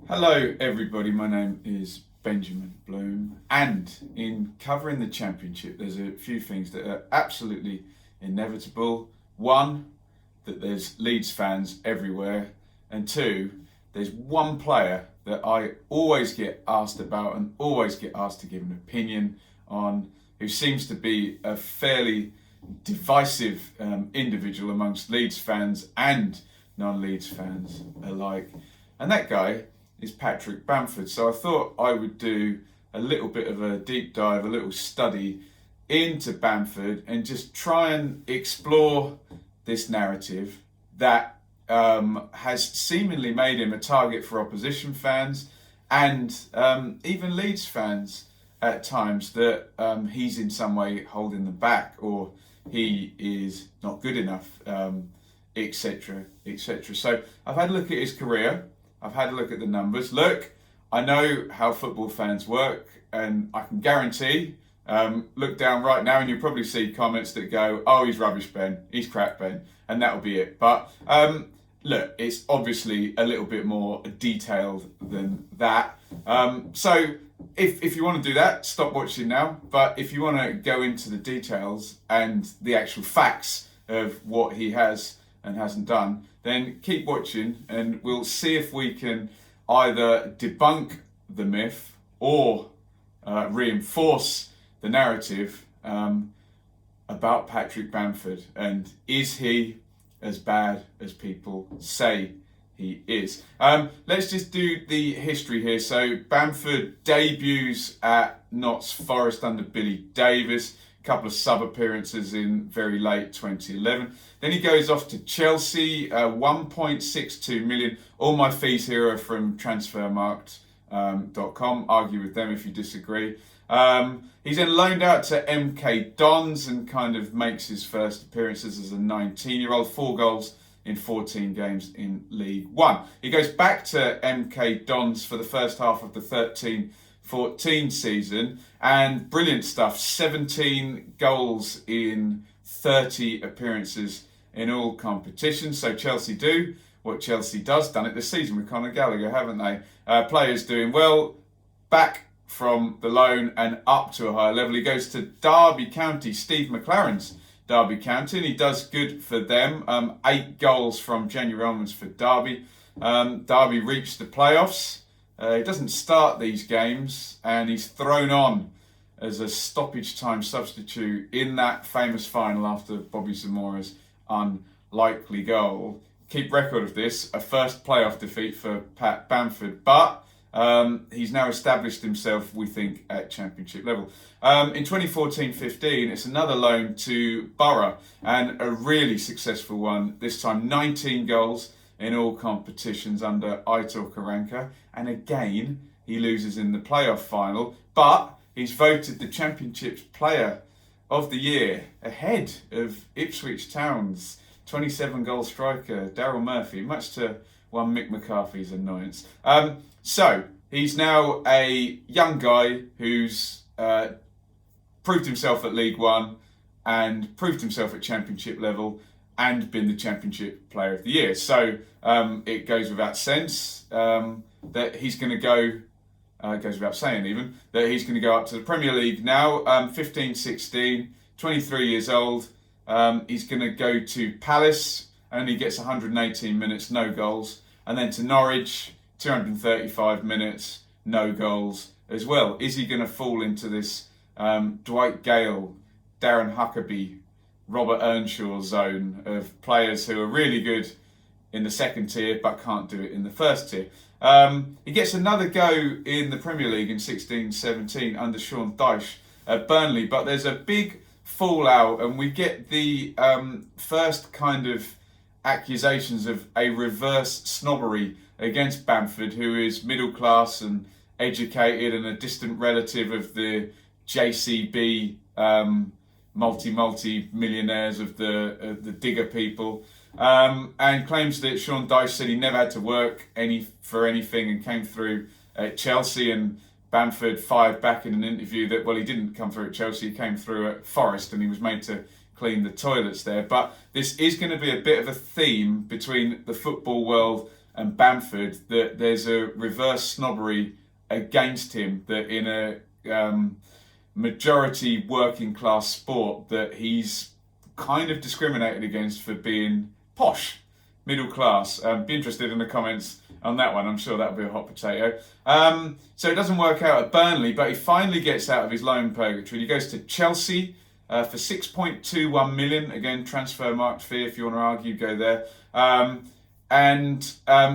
Hello everybody, my name is Benjamin Bloom, and in covering the Championship there's a few things that are absolutely inevitable. One, that there's Leeds fans everywhere, and two, there's one player that I always get asked about and always get asked to give an opinion on, who seems to be a fairly divisive individual amongst Leeds fans and non-Leeds fans alike, and that guy is Patrick Bamford. So I thought I would do a little bit of a deep dive, a little study into Bamford and just try and explore this narrative that has seemingly made him a target for opposition fans and even Leeds fans at times, that he's in some way holding them back, or he is not good enough, etc., etc. So I've had a look at his career. I've had a look at the numbers. Look, I know how football fans work, and I can guarantee, look down right now and you'll probably see comments that go, oh, he's rubbish, Ben, he's crap, Ben, and that'll be it. But look, it's obviously a little bit more detailed than that. So if you want to do that, stop watching now. But if you want to go into the details and the actual facts of what he has and hasn't done, then keep watching and we'll see if we can either debunk the myth or reinforce the narrative about Patrick Bamford, and is he as bad as people say he is. Let's just do the history here. So Bamford debuts at Notts Forest under Billy Davis, couple of sub appearances in very late 2011. Then he goes off to Chelsea, 1.62 million. All my fees here are from transfermarkt.com. Argue with them if you disagree. He's then loaned out to MK Dons and kind of makes his first appearances as a 19-year-old, 4 goals in 14 games in League One. He goes back to MK Dons for the first half of the 13-14 season, and brilliant stuff, 17 goals in 30 appearances in all competitions. So Chelsea do what Chelsea does, done it this season with Conor Gallagher, haven't they? Players doing well, back from the loan and up to a higher level. He goes to Derby County, Steve McLaren's Derby County, and he does good for them. 8 goals from January onwards for Derby. Derby reached the playoffs. He doesn't start these games, and he's thrown on as a stoppage time substitute in that famous final after Bobby Zamora's unlikely goal. Keep record of this, a first playoff defeat for Pat Bamford, but he's now established himself, we think, at Championship level. In 2014-15, it's another loan to Borough, and a really successful one, this time 19 goals in all competitions under Aitor Karanka, and again he loses in the playoff final, but he's voted the Championship's Player of the Year, ahead of Ipswich Town's 27-goal striker Darryl Murphy, much to one Mick McCarthy's annoyance. So he's now a young guy who's proved himself at League One and proved himself at Championship level and been the Championship Player of the Year. So it goes without sense that he's going to go, it goes without saying even, that he's going to go up to the Premier League now, 15-16, 23 years old. He's going to go to Palace, only gets 118 minutes, no goals. And then to Norwich, 235 minutes, no goals as well. Is he going to fall into this Dwight Gale, Darren Huckabee, Robert Earnshaw zone of players who are really good in the second tier but can't do it in the first tier? He gets another go in the Premier League in 16-17 under Sean Dyche at Burnley, but there's a big fallout and we get the first kind of accusations of a reverse snobbery against Bamford, who is middle class and educated and a distant relative of the JCB multi-millionaires of the digger people, and claims that Sean Dyche said he never had to work for anything and came through at Chelsea, and Bamford fired back in an interview that, well, he didn't come through at Chelsea, he came through at Forest and he was made to clean the toilets there. But this is going to be a bit of a theme between the football world and Bamford that there's a reverse snobbery against him, that in a majority working class sport that he's kind of discriminated against for being posh, middle class. Be interested in the comments on that one. I'm sure that'll be a hot potato. So it doesn't work out at Burnley, but he finally gets out of his loan purgatory. He goes to Chelsea for 6.21 million. Again, transfer marked fee. If you want to argue, go there.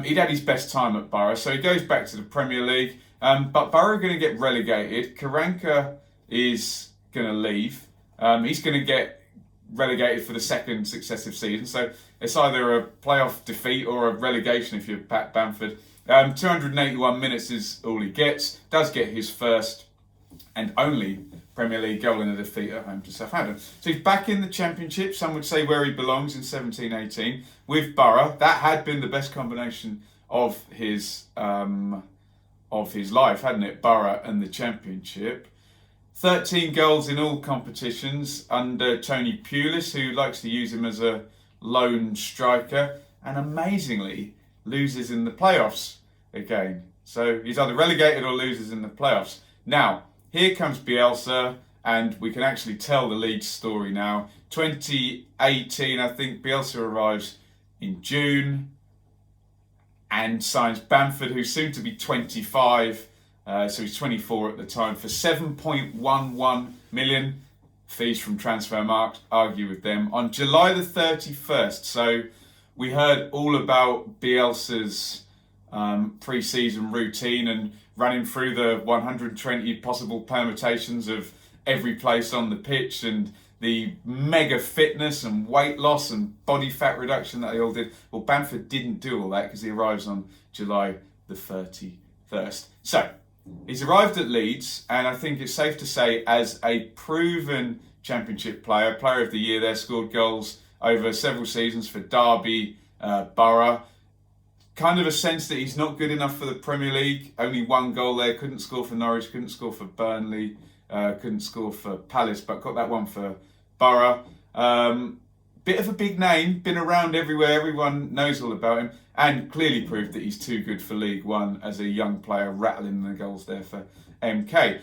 He'd had his best time at Borough, so he goes back to the Premier League. But Borough are going to get relegated. Karanka is going to leave. He's going to get relegated for the second successive season. So it's either a playoff defeat or a relegation if you're Pat Bamford. 281 minutes is all he gets. Does get his first and only Premier League goal in a defeat at home to Southampton. So he's back in the Championship, some would say where he belongs in 17-18, with Borough. That had been the best combination of his life, hadn't it? Borough and the Championship. 13 goals in all competitions under Tony Pulis, who likes to use him as a lone striker, and amazingly loses in the playoffs again. So he's either relegated or loses in the playoffs. Now, here comes Bielsa, and we can actually tell the Leeds story now. 2018, I think Bielsa arrives in June and signs Bamford, who's soon to be 25. So he's 24 at the time, for 7.11 million. Fees from Transfermarkt, argue with them. On July the 31st, so we heard all about Bielsa's pre-season routine and running through the 120 possible permutations of every place on the pitch and the mega fitness and weight loss and body fat reduction that they all did. Well, Bamford didn't do all that because he arrives on July the 31st. So he's arrived at Leeds, and I think it's safe to say as a proven Championship player, Player of the Year there, scored goals over several seasons for Derby, Borough. Kind of a sense that he's not good enough for the Premier League. Only one goal there, couldn't score for Norwich, couldn't score for Burnley, couldn't score for Palace, but got that one for Borough. Bit of a big name, been around everywhere, everyone knows all about him, and clearly proved that he's too good for League One as a young player, rattling the goals there for MK.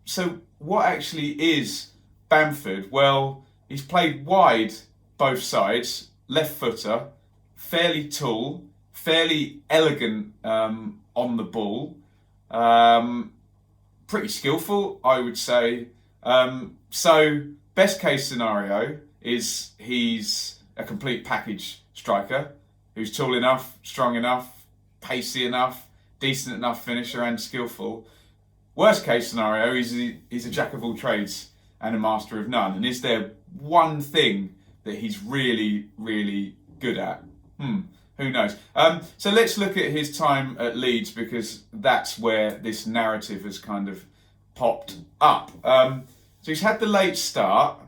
So what actually is Bamford? Well, he's played wide both sides, left footer, fairly tall, fairly elegant on the ball, pretty skillful, I would say. So best case scenario is he's a complete package striker who's tall enough, strong enough, pacey enough, decent enough finisher and skillful. Worst case scenario is he's a jack of all trades and a master of none. And is there one thing that he's really, really good at? Who knows? So let's look at his time at Leeds, because that's where this narrative has kind of popped up. So he's had the late start,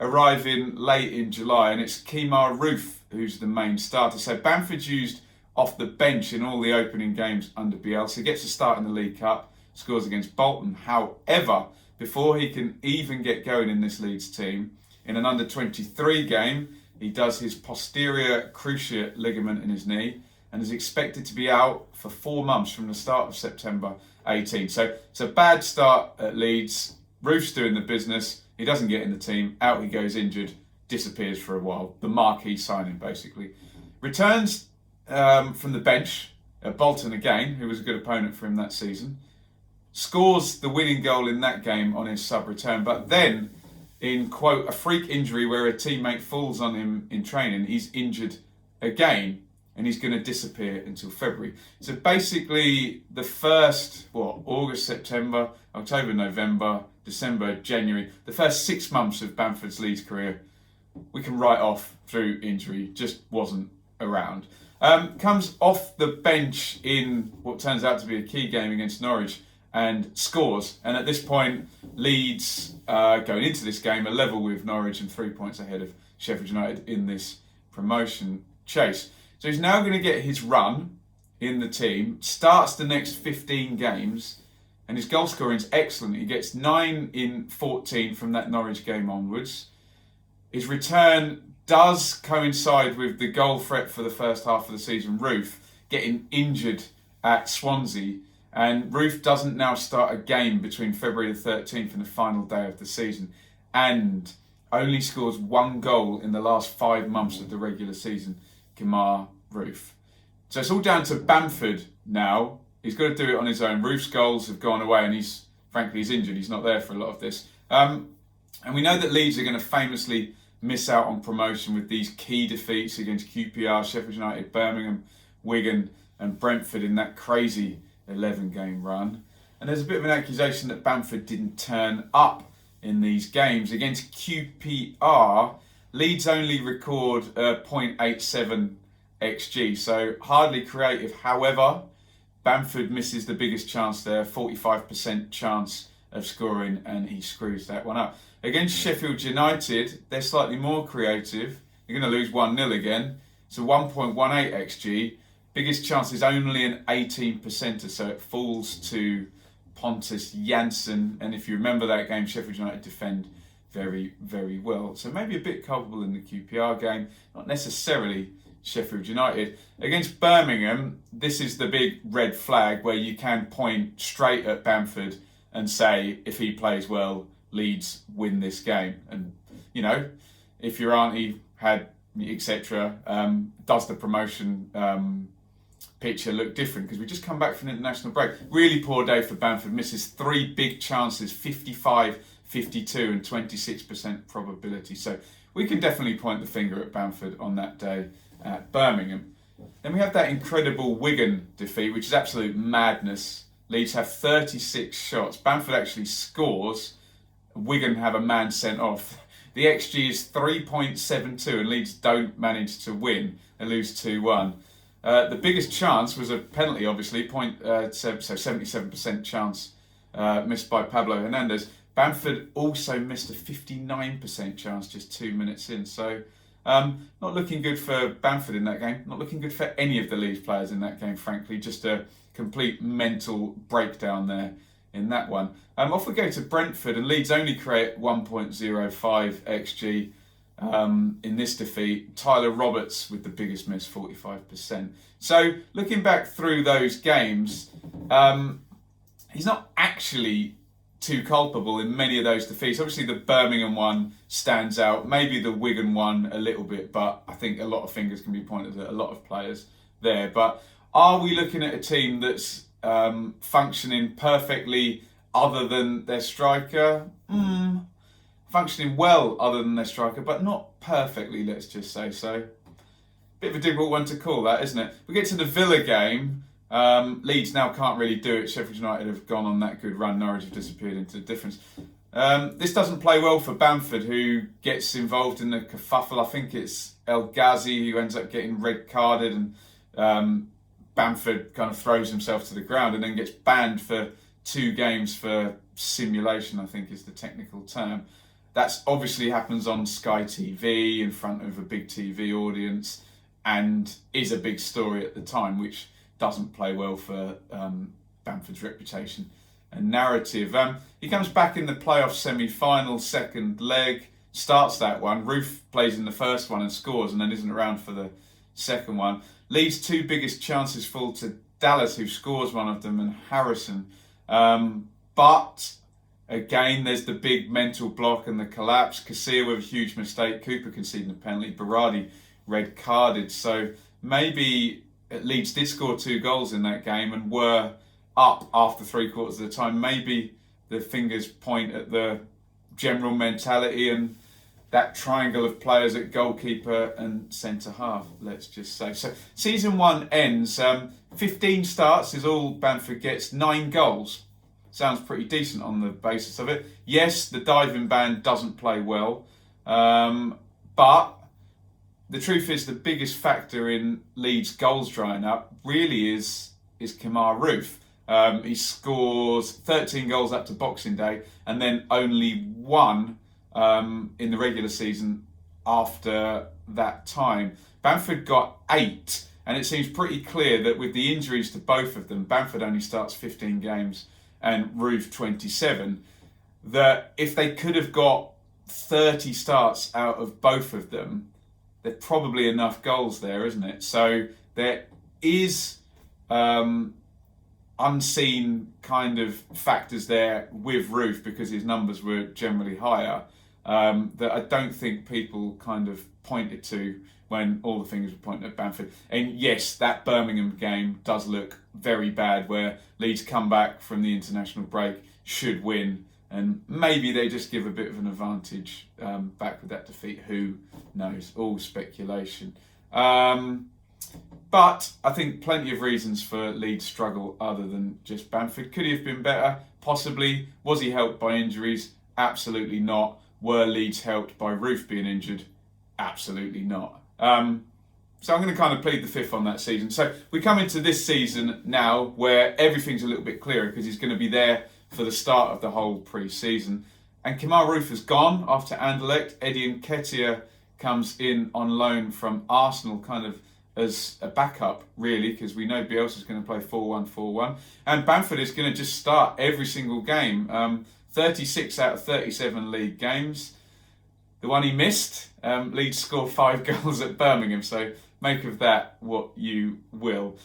arriving late in July, and it's Kemar Roof who's the main starter. So Bamford's used off the bench in all the opening games under Bielsa. He gets a start in the League Cup, scores against Bolton. However, before he can even get going in this Leeds team, in an under-23 game, he does his posterior cruciate ligament in his knee and is expected to be out for 4 months from the start of September 18. So it's a bad start at Leeds. Roof's doing the business. He doesn't get in the team. Out he goes injured, disappears for a while. The marquee signing, basically. Returns from the bench at Bolton again, who was a good opponent for him that season. Scores the winning goal in that game on his sub-return, but then, in, quote, a freak injury where a teammate falls on him in training, he's injured again, and he's going to disappear until February. So basically, the first, August, September, October, November, December, January, the first 6 months of Bamford's Leeds career, we can write off through injury, just wasn't around. Comes off the bench in what turns out to be a key game against Norwich, and scores. And at this point, Leeds, going into this game, are level with Norwich and 3 points ahead of Sheffield United in this promotion chase. So he's now going to get his run in the team, starts the next 15 games, and his goal scoring is excellent. He gets 9 in 14 from that Norwich game onwards. His return does coincide with the goal threat for the first half of the season. Roof getting injured at Swansea. And Roof doesn't now start a game between February the 13th and the final day of the season, and only scores 1 goal in the last 5 months of the regular season. Kemar Roof. So it's all down to Bamford now. He's got to do it on his own. Roof's goals have gone away, and he's injured. He's not there for a lot of this. And we know that Leeds are going to famously miss out on promotion with these key defeats against QPR, Sheffield United, Birmingham, Wigan and Brentford in that crazy 11-game run. And there's a bit of an accusation that Bamford didn't turn up in these games. Against QPR, Leeds only record 0.87 XG, so hardly creative. However, Bamford misses the biggest chance there, 45% chance of scoring, and he screws that one up. Against Sheffield United, they're slightly more creative. They're going to lose 1-0 again. So 1.18 XG. Biggest chance is only an 18%er, so it falls to Pontus Jansson. And if you remember that game, Sheffield United defend very, very well. So maybe a bit culpable in the QPR game, not necessarily Sheffield United. Against Birmingham, this is the big red flag where you can point straight at Bamford and say, if he plays well, Leeds win this game. And, you know, if your auntie had, etc., does the promotion picture look different? Because we just come back from an international break. Really poor day for Bamford. Misses 3 big chances, 55, 52 and 26% probability. So we can definitely point the finger at Bamford on that day at Birmingham. Then we have that incredible Wigan defeat, which is absolute madness. Leeds have 36 shots. Bamford actually scores. Wigan have a man sent off. The XG is 3.72 and Leeds don't manage to win. They lose 2-1. The biggest chance was a penalty, obviously, so 77% chance missed by Pablo Hernandez. Bamford also missed a 59% chance just 2 minutes in. So not looking good for Bamford in that game. Not looking good for any of the Leeds players in that game, frankly. Just a complete mental breakdown there in that one. Off we go to Brentford, and Leeds only create 1.05 XG in this defeat. Tyler Roberts with the biggest miss, 45%. So looking back through those games, he's not actually too culpable in many of those defeats. Obviously the Birmingham one stands out, maybe the Wigan one a little bit, but I think a lot of fingers can be pointed at a lot of players there. But are we looking at a team that's functioning perfectly other than their striker? Functioning well other than their striker, but not perfectly, let's just say so. Bit of a difficult one to call that, isn't it? We get to the Villa game. Leeds now can't really do it. Sheffield United have gone on that good run. Norwich have disappeared into the difference. This doesn't play well for Bamford, who gets involved in the kerfuffle. I think it's El Ghazi who ends up getting red carded, and Bamford kind of throws himself to the ground and then gets banned for 2 games for simulation, I think is the technical term. That's obviously happens on Sky TV in front of a big TV audience and is a big story at the time, which doesn't play well for Bamford's reputation and narrative. He comes back in the playoff semi-final, second leg, starts that one. Roof plays in the first one and scores, and then isn't around for the second one. Leeds' 2 biggest chances fall to Dallas, who scores one of them, and Harrison. But again, there's the big mental block and the collapse. Casilla with a huge mistake. Cooper conceding a penalty. Berardi red carded. So maybe Leeds did score 2 goals in that game and were up after 3/4 of the time. Maybe the fingers point at the general mentality and that triangle of players at goalkeeper and centre half, let's just say. So season 1 ends. 15 starts is all Bamford gets. 9 goals. Sounds pretty decent on the basis of it. Yes, the diving ban doesn't play well. But the truth is the biggest factor in Leeds' goals drying up really is Kemar Roof. He scores 13 goals up to Boxing Day and then only 1 in the regular season after that time. Bamford got 8, and it seems pretty clear that with the injuries to both of them, Bamford only starts 15 games and Roof 27, that if they could have got 30 starts out of both of them, there's probably enough goals there, isn't it? So there is unseen kind of factors there with Roof, because his numbers were generally higher, that I don't think people kind of pointed to when all the fingers were pointing at Bamford. And yes, that Birmingham game does look very bad, where Leeds come back from the international break, should win, and maybe they just give a bit of an advantage back with that defeat. Who knows? All speculation. But I think plenty of reasons for Leeds' struggle other than just Bamford. Could he have been better? Possibly. Was he helped by injuries? Absolutely not. Were Leeds helped by Roof being injured? Absolutely not. So I'm going to kind of plead the fifth on that season. So we come into this season now where everything's a little bit clearer, because he's going to be there for the start of the whole pre-season. And Kemar Roof has gone after Anderlecht. Eddie Nketiah comes in on loan from Arsenal, kind of as a backup, really, because we know Bielsa's going to play 4-1-4-1. And Bamford is going to just start every single game. 36 out of 37 league games. The one he missed, Leeds scored 5 goals at Birmingham, so make of that what you will.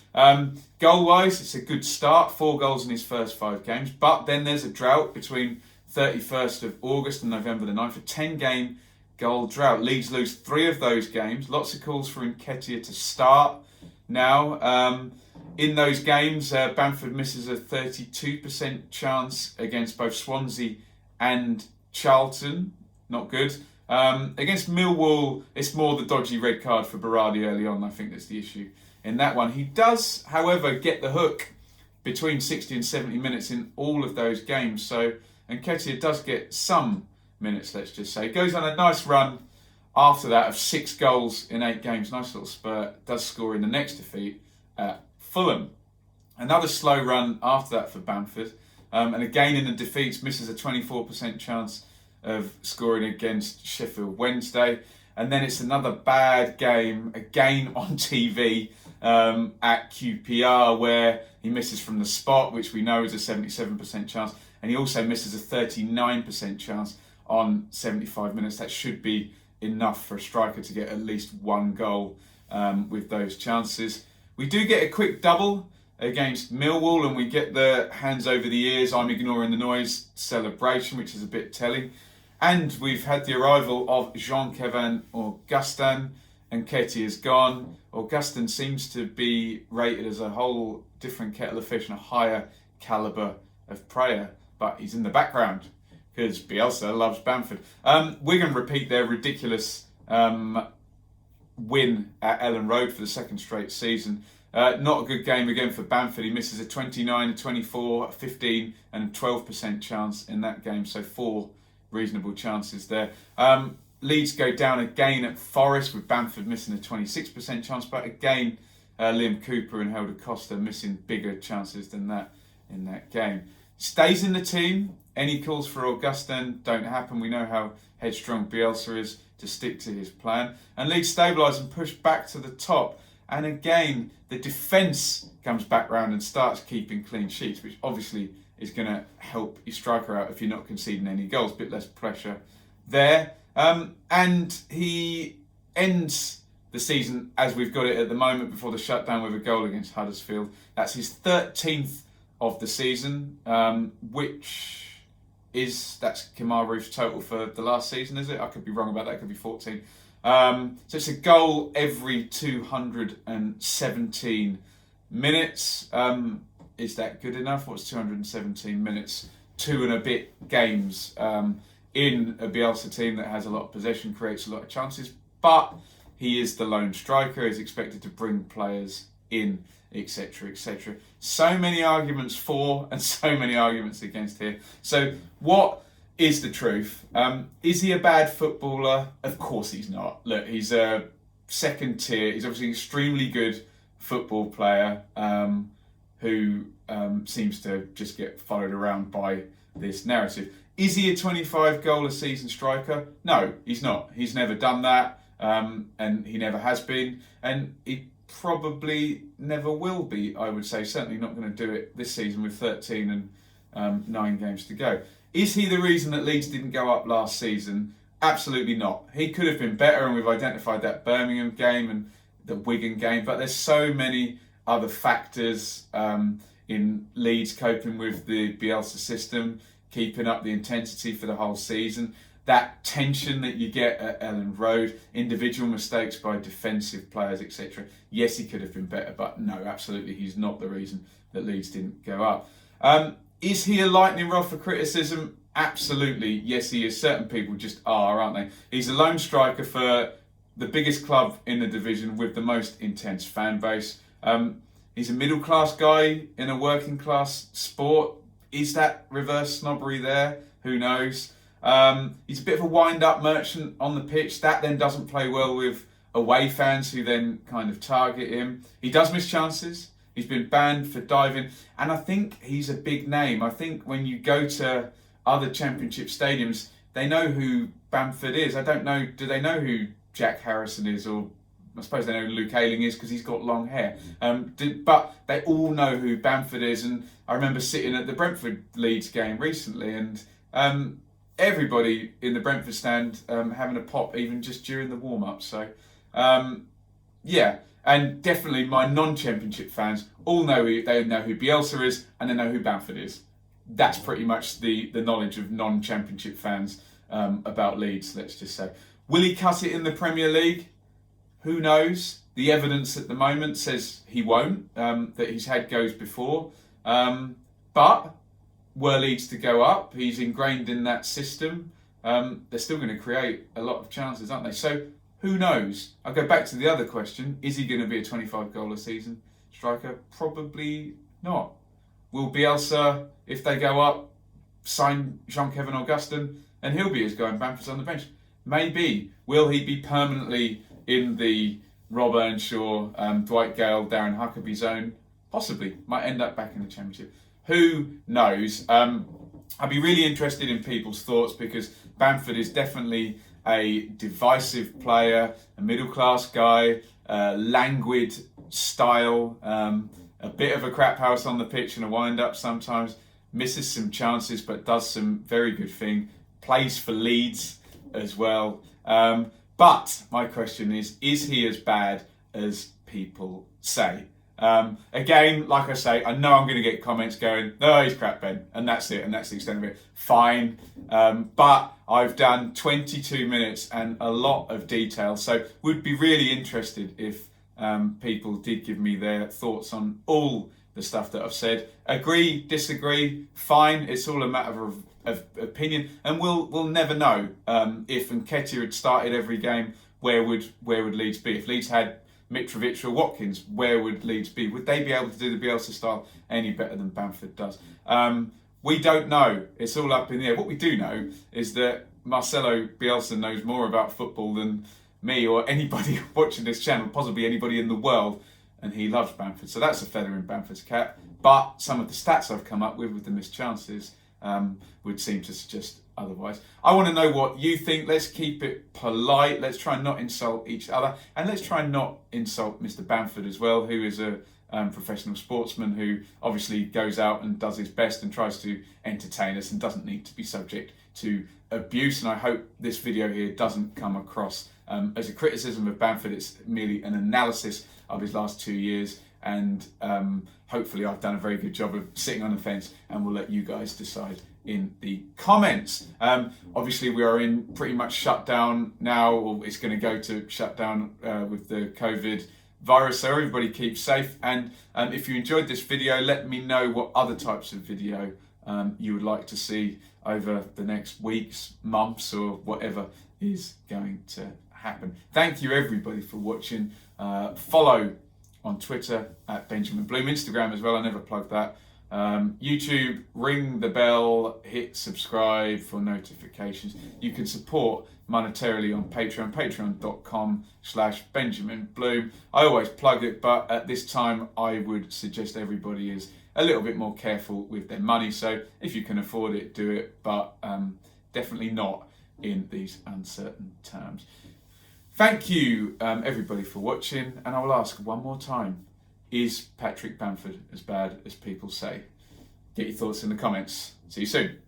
Goal-wise, it's a good start, 4 goals in his first 5 games, but then there's a drought between 31st of August and November the 9th, a 10-game goal drought. Leeds lose 3 of those games. Lots of calls for Nketiah to start now. In those games, Bamford misses a 32% chance against both Swansea and Charlton. Not good. Against Millwall, it's more the dodgy red card for Berardi early on. I think that's the issue in that one. He does, however, get the hook between 60 and 70 minutes in all of those games. So Nketiah does get some minutes, let's just say. Goes on a nice run after that of 6 goals in 8 games. Nice little spurt. Does score in the next defeat at Fulham. Another slow run after that for Bamford. And again in the defeats, misses a 24% chance of scoring against Sheffield Wednesday. And then it's another bad game, again on TV at QPR, where he misses from the spot, which we know is a 77% chance. And he also misses a 39% chance on 75 minutes. That should be enough for a striker to get at least 1 goal with those chances. We do get a quick double against Millwall, and we get the hands over the ears, I'm ignoring the noise celebration, which is a bit telling. And we've had the arrival of Jean-Kevin Augustin. Nketiah is gone. Augustin seems to be rated as a whole different kettle of fish and a higher calibre of player, but he's in the background because Bielsa loves Bamford. Wigan repeat their ridiculous win at Ellen Road for the 2nd straight season. Not a good game again for Bamford. He misses a 29, a 24, a 15 and a 12% chance in that game. So 4 reasonable chances there. Leeds go down again at Forest with Bamford missing a 26% chance. But again, Liam Cooper and Helder Costa missing bigger chances than that in that game. Stays in the team. Any calls for Augustin don't happen. We know how headstrong Bielsa is to stick to his plan. And Leeds stabilise and push back to the top. And again, the defence comes back round and starts keeping clean sheets, which obviously is going to help your striker out if you're not conceding any goals. A bit less pressure there. And he ends the season as we've got it at the moment before the shutdown with a goal against Huddersfield. That's his 13th of the season, that's Kemar Roof's total for the last season, is it? I could be wrong about that, it could be 14. So it's a goal every 217 minutes. Is that good enough? What's 217 minutes? 2 and a bit games in a Bielsa team that has a lot of possession, creates a lot of chances, but he is the lone striker, is expected to bring players in, etc., etc. So many arguments for and so many arguments against here. So what is the truth? Is he a bad footballer? Of course he's not. Look, he's a 2nd tier. He's obviously an extremely good football player who seems to just get followed around by this narrative. Is he a 25 goal a season striker? No, he's not. He's never done that, and he never has been, and he probably never will be, I would say. Certainly not going to do it this season with 13 and 9 games to go. Is he the reason that Leeds didn't go up last season? Absolutely not. He could have been better, and we've identified that Birmingham game and the Wigan game, but there's so many other factors in Leeds coping with the Bielsa system, keeping up the intensity for the whole season. That tension that you get at Ellen Road, individual mistakes by defensive players, etc. Yes, he could have been better, but no, absolutely, he's not the reason that Leeds didn't go up. Is he a lightning rod for criticism? Absolutely, yes, he is. Certain people just are, aren't they? He's a lone striker for the biggest club in the division with the most intense fan base. He's a middle class guy in a working class sport. Is that reverse snobbery there? Who knows? He's a bit of a wind-up merchant on the pitch. That then doesn't play well with away fans who then kind of target him. He does miss chances. He's been banned for diving. And I think he's a big name. I think when you go to other championship stadiums, they know who Bamford is. I don't know, do they know who Jack Harrison is? Or I suppose they know who Luke Ayling is because he's got long hair. But they all know who Bamford is. And I remember sitting at the Brentford Leeds game recently, and everybody in the Brentford stand having a pop even just during the warm-up. So, yeah. And definitely my non-championship fans all know they know who Bielsa is and they know who Bamford is. That's pretty much the knowledge of non-championship fans about Leeds, let's just say. Will he cut it in the Premier League? Who knows? The evidence at the moment says he won't, that he's had goes before. But were Leeds to go up, he's ingrained in that system. They're still going to create a lot of chances, aren't they? So who knows? I'll go back to the other question. Is he going to be a 25 goal a season striker? Probably not. Will Bielsa, if they go up, sign Jean-Kevin Augustin and he'll be his guy and Bamford's on the bench? Maybe. Will he be permanently in the Rob Earnshaw, Dwight Gale, Darren Huckabee zone? Possibly. Might end up back in the Championship. Who knows? I'd be really interested in people's thoughts because Bamford is definitely a divisive player, a middle-class guy, languid style, a bit of a crap house on the pitch and a wind-up sometimes, misses some chances but does some very good thing, plays for Leeds as well. But my question is he as bad as people say? Again, like I say, I know I'm going to get comments going, no, he's crap, Ben, and that's it, and that's the extent of it. Fine. But I've done 22 minutes and a lot of detail, so would be really interested if people did give me their thoughts on all the stuff that I've said. Agree, disagree, fine. It's all a matter of opinion, and we'll never know if Nketiah had started every game. Where would Leeds be if Leeds had Mitrovic or Watkins? Where would Leeds be? Would they be able to do the Bielsa style any better than Bamford does? We don't know. It's all up in the air. What we do know is that Marcelo Bielsa knows more about football than me or anybody watching this channel, possibly anybody in the world, and he loves Bamford. So that's a feather in Bamford's cap. But some of the stats I've come up with the missed chances would seem to suggest otherwise. I want to know what you think. Let's keep it polite. Let's try and not insult each other. And let's try and not insult Mr. Bamford as well, who is a professional sportsman who obviously goes out and does his best and tries to entertain us and doesn't need to be subject to abuse. And I hope this video here doesn't come across as a criticism of Bamford. It's merely an analysis of his last 2 years, and hopefully I've done a very good job of sitting on the fence, and we'll let you guys decide in the comments. Obviously we are in pretty much shutdown now, or it's going to go to shutdown with the COVID virus, so everybody keep safe. And if you enjoyed this video, let me know what other types of video you would like to see over the next weeks, months, or whatever is going to happen. Thank you everybody for watching. Follow on Twitter at Benjamin Bloom, Instagram as well, I never plug that. YouTube, ring the bell, hit subscribe for notifications. You can support monetarily on Patreon, patreon.com/Benjamin Bloom. I always plug it, but at this time I would suggest everybody is a little bit more careful with their money. So if you can afford it, do it, but definitely not in these uncertain terms. Thank you everybody for watching, and I will ask one more time, is Patrick Bamford as bad as people say? Get your thoughts in the comments. See you soon.